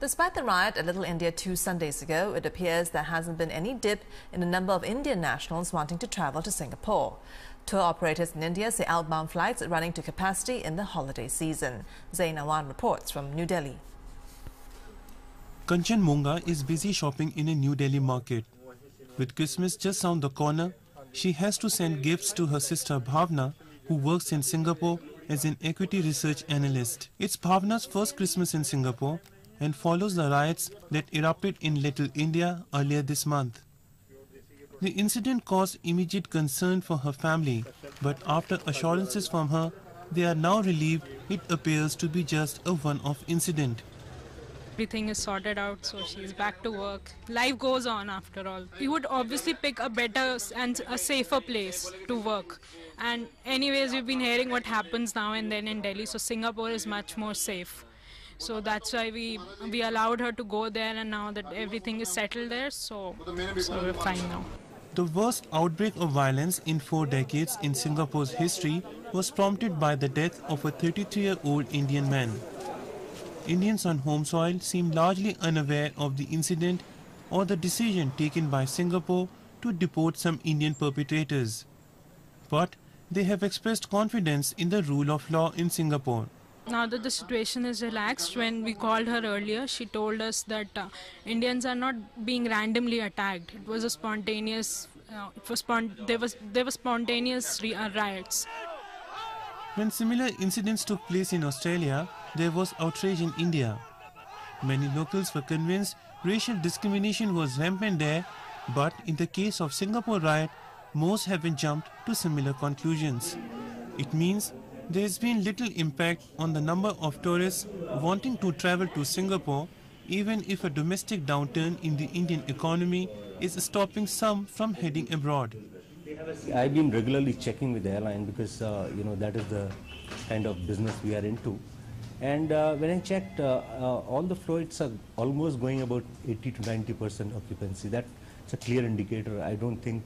Despite the riot at Little India 2 Sundays ago, it appears there hasn't been any dip in the number of Indian nationals wanting to travel to Singapore. Tour operators in India say outbound flights are running to capacity in the holiday season. Zain Awan reports from New Delhi. Kanchan Monga is busy shopping in a New Delhi market. With Christmas just round the corner, she has to send gifts to her sister Bhavna, who works in Singapore as an equity research analyst. It's Bhavna's first Christmas in Singapore and follows the riots that erupted in Little India earlier this month. The incident caused immediate concern for her family, but after assurances from her, they are now relieved it appears to be just a one-off incident. Everything is sorted out, so she's back to work. Life goes on after all. We would obviously pick a better and a safer place to work. And anyways, we've been hearing what happens now and then in Delhi, so Singapore is much more safe. So that's why we allowed her to go there, and now that everything is settled there, so we're fine now. The worst outbreak of violence in 4 decades in Singapore's history was prompted by the death of a 33-year-old Indian man. Indians on home soil seem largely unaware of the incident or the decision taken by Singapore to deport some Indian perpetrators. But they have expressed confidence in the rule of law in Singapore. Now that the situation is relaxed, when we called her earlier, she told us that Indians are not being randomly attacked. It was a spontaneous, there were spontaneous riots. When similar incidents took place in Australia, there was outrage in India. Many locals were convinced racial discrimination was rampant there, but in the case of Singapore riot, most haven't jumped to similar conclusions. It means there has been little impact on the number of tourists wanting to travel to Singapore, even if a domestic downturn in the Indian economy is stopping some from heading abroad. I've been regularly checking with the airline because that is the kind of business we are into. And when I checked, all the flights are almost going about 80 to 90% occupancy. That's a clear indicator. I don't think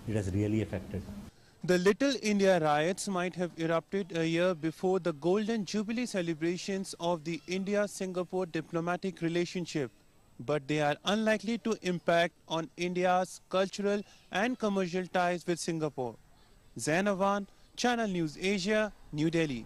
it has really affected. The Little India riots might have erupted a year before the Golden Jubilee celebrations of the India-Singapore diplomatic relationship, but they are unlikely to impact on India's cultural and commercial ties with Singapore. Zain Awan, Channel News Asia, New Delhi.